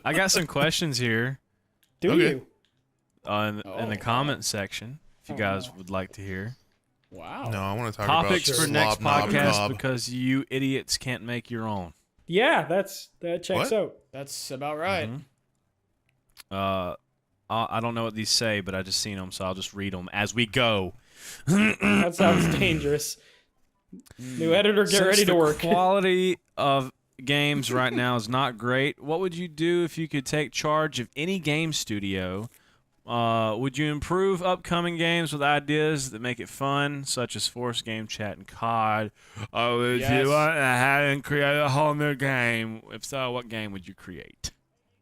I got some questions here Do you? in the comment section if you guys would like to hear. Wow. No, I want to talk Topics about for next slob knob podcast cob. because you idiots can't make your own. Yeah, that checks What? out. That's about right. I don't know what these say, but I just seen them, so I'll just read them as we go. That sounds dangerous. New editor, get ready to work. The quality of games right now is not great. What would you do if you could take charge of any game studio? Would you improve upcoming games with ideas that make it fun, such as Force Game Chat and COD? Or would you want to have and create a whole new game? If so, what game would you create?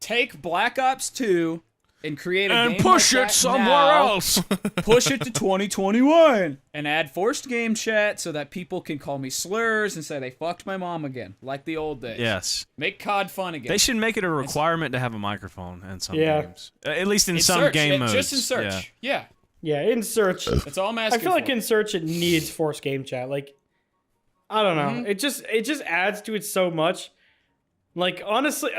Take Black Ops 2 and create a And game push like it that somewhere now. else. Push it to 2021 and add forced game chat so that people can call me slurs and say they fucked my mom again, like the old days. Yes. Make COD fun again. They should make it a requirement to have a microphone in some Yeah. games. At least in some search, game modes. just in search. Yeah. Yeah, in search. That's all I'm asking I feel like for. in search it needs forced game chat. Like, I don't know. It just adds to it so much. Like honestly,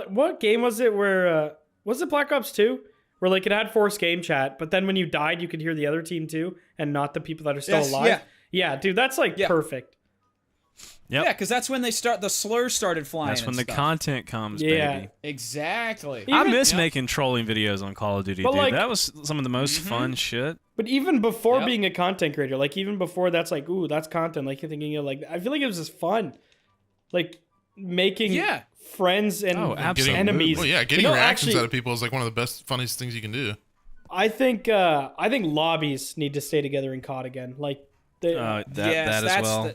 what game was it where was it Black Ops 2? Where like it had forced game chat, but then when you died, you could hear the other team too, and not the people that are still alive. Yeah, dude, that's like perfect. Yep. Yeah, because that's when the slurs started flying. That's when and the stuff. content comes, Yeah. baby. Exactly. I Even- miss making trolling videos on Call of Duty, But, dude. like- That was some of the most fun shit. But even before Yep. being a content creator, like even before that's like, ooh, that's content. Like you're thinking, like I feel like it was just fun, like making friends and absolutely. enemies. Well, yeah, getting You know, reactions actually, out of people is like one of the best, funniest things you can do. I think lobbies need to stay together in COD again. Like, That as well.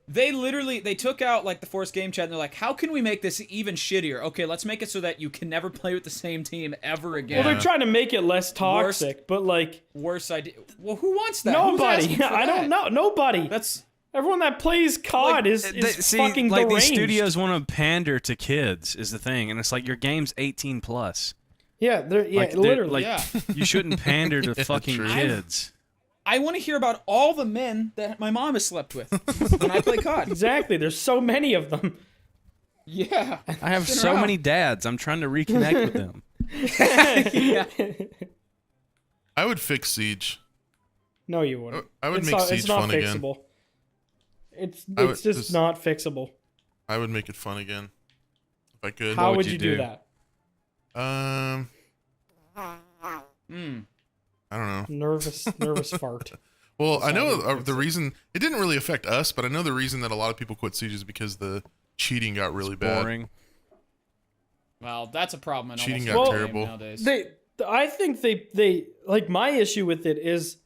They literally took out like the forced game chat and they're like, how can we make this even shittier? Okay, let's make it so that you can never play with the same team ever again. well, they're trying to make it less toxic, but like Worst idea. Well, who wants that? nobody. Who's asking for I don't that? know. Nobody. That's Everyone that plays COD is fucking like deranged. these studios want to pander to kids is the thing, and it's like your game's 18 plus. Yeah, Like, literally. you shouldn't pander to fucking true. kids. I want to hear about all the men that my mom has slept with when I play COD. Exactly. There's so many of them. Yeah. I have so many dads. I'm trying to reconnect with them. Yeah. I would fix Siege. No, you wouldn't. I would it's make not, Siege it's not fun again. fixable. It's I would just not fixable. I would make it fun again. If I could. How would would you you do? do that? I don't know. Nervous fart. Well, I know the reason it didn't really affect us, but I know the reason that a lot of people quit Siege is because the cheating got really bad. Boring. Well, that's a problem in Cheating almost got every game terrible. nowadays. I think they like my issue with it is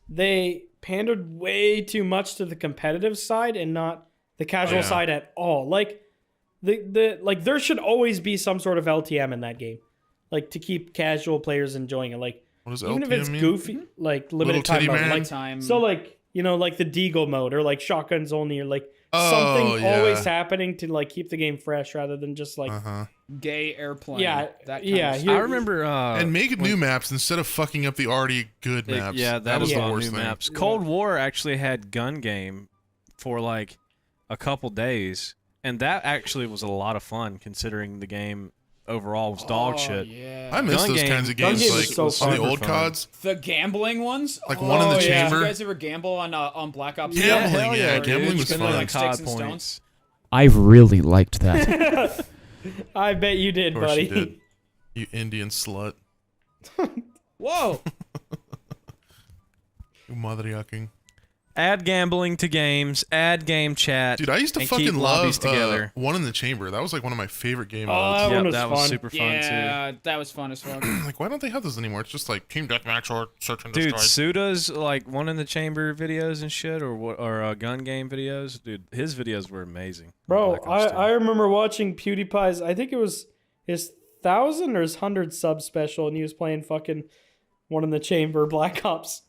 they pandered way too much to the competitive side and not the casual side at all. Like like there should always be some sort of LTM in that game, like to keep casual players enjoying it. Like What does even LTM if it's mean? goofy, like limited Little time titty mode, man? like Time. so like like the Deagle mode or like shotguns only or like Oh, something yeah. always happening to like keep the game fresh rather than just like Gay airplane. Yeah, That kind yeah, of you- I remember. And make new maps instead of fucking up the already good maps. Yeah, that was was the all worst new thing. maps. Cold War actually had gun game for like a couple days, and that actually was a lot of fun considering the game overall was dog shit. Yeah. I miss Gun those game- kinds of gun games, game like is so on the super old fun. CODs. The gambling ones? Like one in the Did chamber. you guys ever gamble on Black Ops? Gambling, hell yeah, dude. gambling was Spending fun. like Sticks COD and stones. points. I really liked that. I bet you did, Of course buddy. you did. You Indian slut. Whoa. You mother yucking. Add gambling to games. Add game chat. Dude, I used to and fucking keep love lobbies together. One in the Chamber. That was like one of my favorite game Oh, modes. that Yep, one was that was fun. super fun Yeah, that was fun as fuck. Like, why don't they have those anymore? It's just like Team Deathmatch or Search and too. Dude, Destroy. Suda's like one in the chamber videos and shit, or gun game videos. Dude, his videos were amazing. Bro, Black Ops 2. I remember watching PewDiePie's, I think it was his 1,000 or his 100 sub special, and he was playing fucking one in the chamber Black Ops.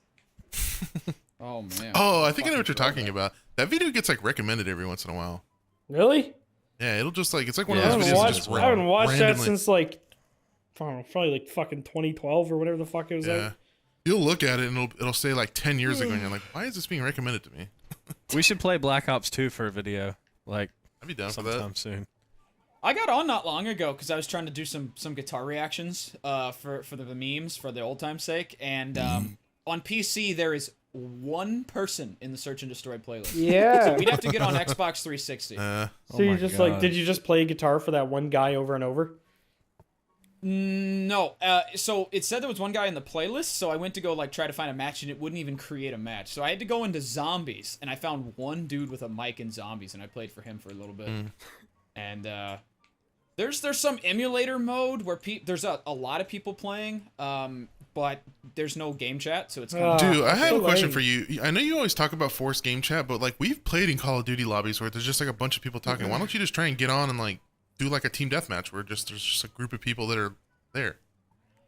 Oh, man. Oh, I think I know what you're talking about. That video gets like recommended every once in a while. Really? Yeah, it'll just like, it's like one Yeah, of those I videos haven't that watched, just I haven't watched that randomly- since like, I don't know, probably like fucking 2012 or whatever the fuck it was. Yeah. Like. You'll look at it and it'll say like 10 years ago and you're like, why is this being recommended to me? We should play Black Ops 2 for a video, like I'd be down for that. sometime soon. I got on not long ago because I was trying to do some guitar reactions for the memes for the old time's sake, and on PC there is one person in the Search and Destroy playlist. Yeah. We'd have to get on Xbox 360. So Oh you my just God. did you just play guitar for that one guy over and over? No, so it said there was one guy in the playlist, so I went to go try to find a match, and it wouldn't even create a match. So I had to go into Zombies, and I found one dude with a mic in Zombies, and I played for him for a little bit. And there's some emulator mode where there's a lot of people playing, but there's no game chat, so it's kind of Dude, I have so a question lame. for you. I know you always talk about forced game chat, but we've played in Call of Duty lobbies where there's just a bunch of people talking. Why don't you just try and get on and do a team deathmatch where there's just a group of people that are there?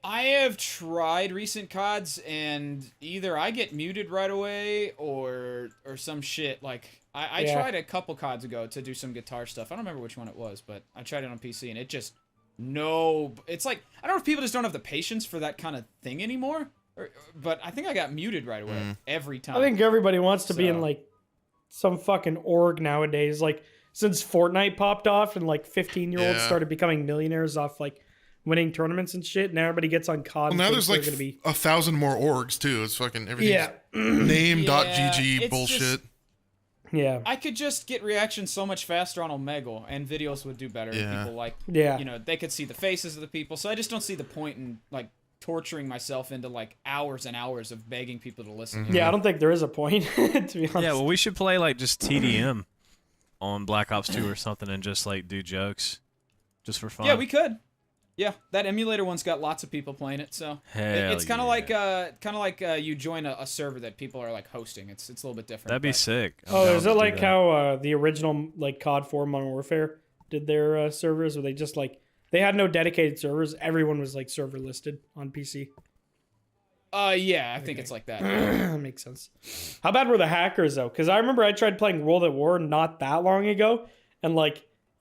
I have tried recent CODs, and either I get muted right away or some shit. I Yeah. tried a couple CODs ago to do some guitar stuff. I don't remember which one it was, but I tried it on PC, and it just it's I don't know if people just don't have the patience for that kind of thing anymore, but I think I got muted right away every time. I think everybody wants to be in So- some fucking org nowadays. Since Fortnite popped off and 15-year-olds Yeah. started becoming millionaires off winning tournaments and shit, now everybody gets on COD. Well, and now thinks there's they're gonna be 1,000 more orgs too. It's fucking everything's yeah, name.gg it's bullshit. just- yeah, I could just get reactions so much faster on Omegle, and videos would do better. Yeah. People yeah. they could see the faces of the people. So I just don't see the point in torturing myself into hours and hours of begging people to listen. Yeah, I don't think there is a point to be honest. Yeah, well, we should play just TDM on Black Ops 2 or something and just do jokes just for fun. Yeah, we could. Yeah, that emulator one's got lots of people playing it, so Hell it's kind of yeah. like you join a server that people are hosting. It's a little bit different. That'd be but- sick. I'm Oh, down is to it do like that. how the original COD 4 Modern Warfare did their servers, where they just they had no dedicated servers. Everyone was server listed on PC. Yeah, I think it's like that. That makes sense. How bad were the hackers though? Because I remember I tried playing World at War not that long ago, and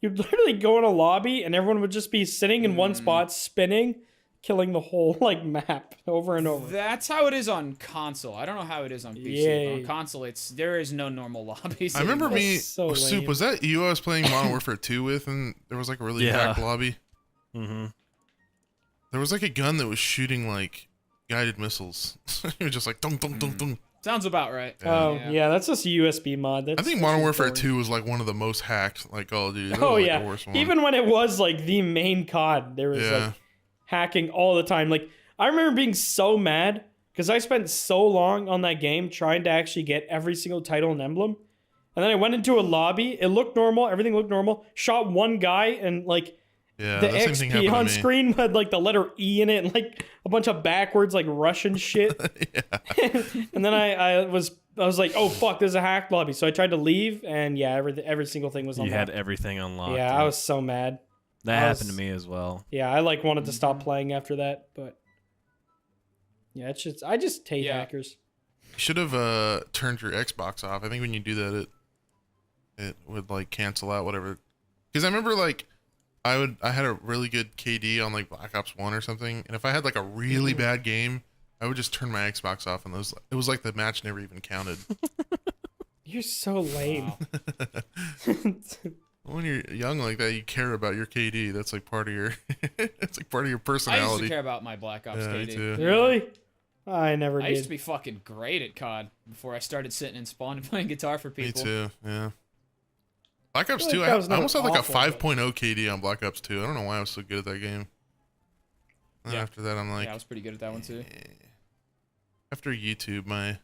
you'd literally go in a lobby and everyone would just be sitting in one spot, spinning, killing the whole map over and over. That's how it is on console. I don't know how it is on PC. Yay. On console, there is no normal lobbies. I remember anymore. me, so Soup, lame. was that you I was playing Modern Warfare 2 with, and there was a really Yeah. hacked lobby? Mm-hmm. There was a gun that was shooting guided missiles. It was just dunk, dunk, dunk, dunk. Sounds about right. Oh Yeah. yeah, that's just a USB mod. I That's think Modern just Warfare boring. 2 was one of the most hacked Call of Duty. That Oh was, the yeah, worst one. even when it was the main COD, there was Yeah. hacking all the time. I remember being so mad because I spent so long on that game trying to actually get every single title and emblem, and then I went into a lobby. It looked normal, everything looked normal. Shot one guy and yeah, the that same thing XP happened on to me. screen had the letter E in it and a bunch of backwards Russian shit. And then I was oh fuck, there's a hacked lobby. So I tried to leave, and yeah, every single thing was You unlocked. had everything unlocked. Yeah, I was so mad. That I happened was- to me as well. Yeah, I wanted to stop playing after that, but yeah, it's just I just hate Yeah. hackers. You should have turned your Xbox off. I think when you do that, it would cancel out whatever. Because I remember I had a really good KD on Black Ops 1 or something, and if I had a really bad game, I would just turn my Xbox off, and it was the match never even counted. You're so lame. When you're young like that, you care about your KD. That's part of your it's part of your I used personality. to care about my Black Ops Yeah, me KD. too. Really? I never I used to did. be fucking great at COD before I started sitting in spawn and playing guitar for Me people. too. Yeah. Black Ops I feel 2, like that was I almost had never a awful, but- 5.0 KD on Black Ops 2. I don't know why I was so good at that game. And Yeah. after that, I'm Yeah, I was pretty good at that one too. after YouTube, my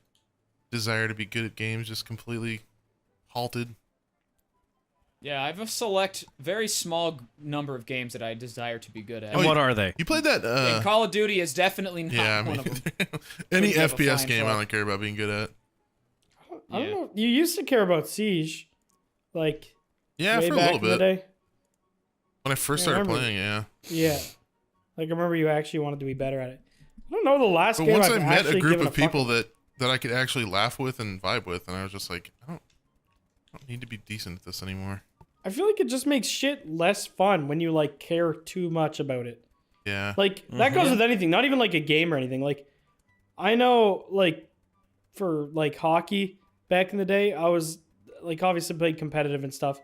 desire to be good at games just completely halted. Yeah, I have a select, very small number of games that I desire to be good at. And what are they? You played that? And Call of Duty is definitely not Yeah, I one mean, of them. any Couldn't give a FPS flying game I fuck. don't care about being good at. I don't Yeah. know. You used to care about Siege, Yeah, way for a back little in the bit. day. When I first Yeah, I started remember. playing, yeah. Yeah. I remember you actually wanted to be better at it. I don't know the last But game once I've I met a actually group given of fuck people with. that I could actually laugh with and vibe with, and I was just like, I don't need to be decent at this anymore. I feel like it just makes shit less fun when you care too much about it. Yeah. That goes with anything, not even a game or anything. I know for hockey back in the day, I was obviously played competitive and stuff.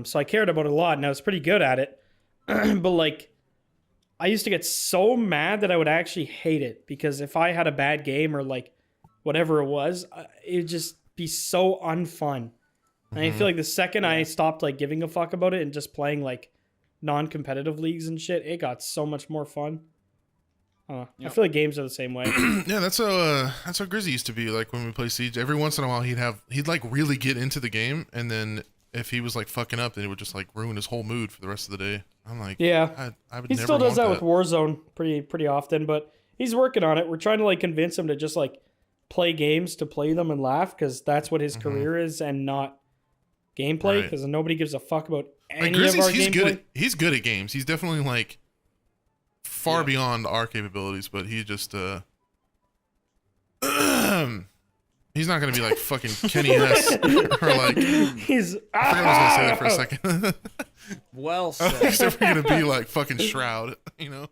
So I cared about it a lot, and I was pretty good at it. But like, I used to get so mad that I would actually hate it, because if I had a bad game or like whatever it was, it'd just be so unfun. And I feel like the second I stopped like giving a fuck about it and just playing like non-competitive leagues and shit, it got so much more fun. I feel like games are the same way. Yeah, that's how Grizzy used to be. Like when we play Siege, every once in a while he'd like really get into the game, and then if he was like fucking up, then it would just like ruin his whole mood for the rest of the day. I'm like, yeah, I would he never still does want that with Warzone pretty often, but he's working on it. We're trying to like convince him to just like play games to play them and laugh, because that's what his career is, and not gameplay, because nobody gives a fuck about any Grizzy's, of our he's gameplay. He's good at games. He's definitely like far beyond our capabilities, but he just he's not gonna be like fucking Kenny S or like He's I forgot I was gonna say that for a second. Well said. He's never gonna be like fucking Shroud, you know?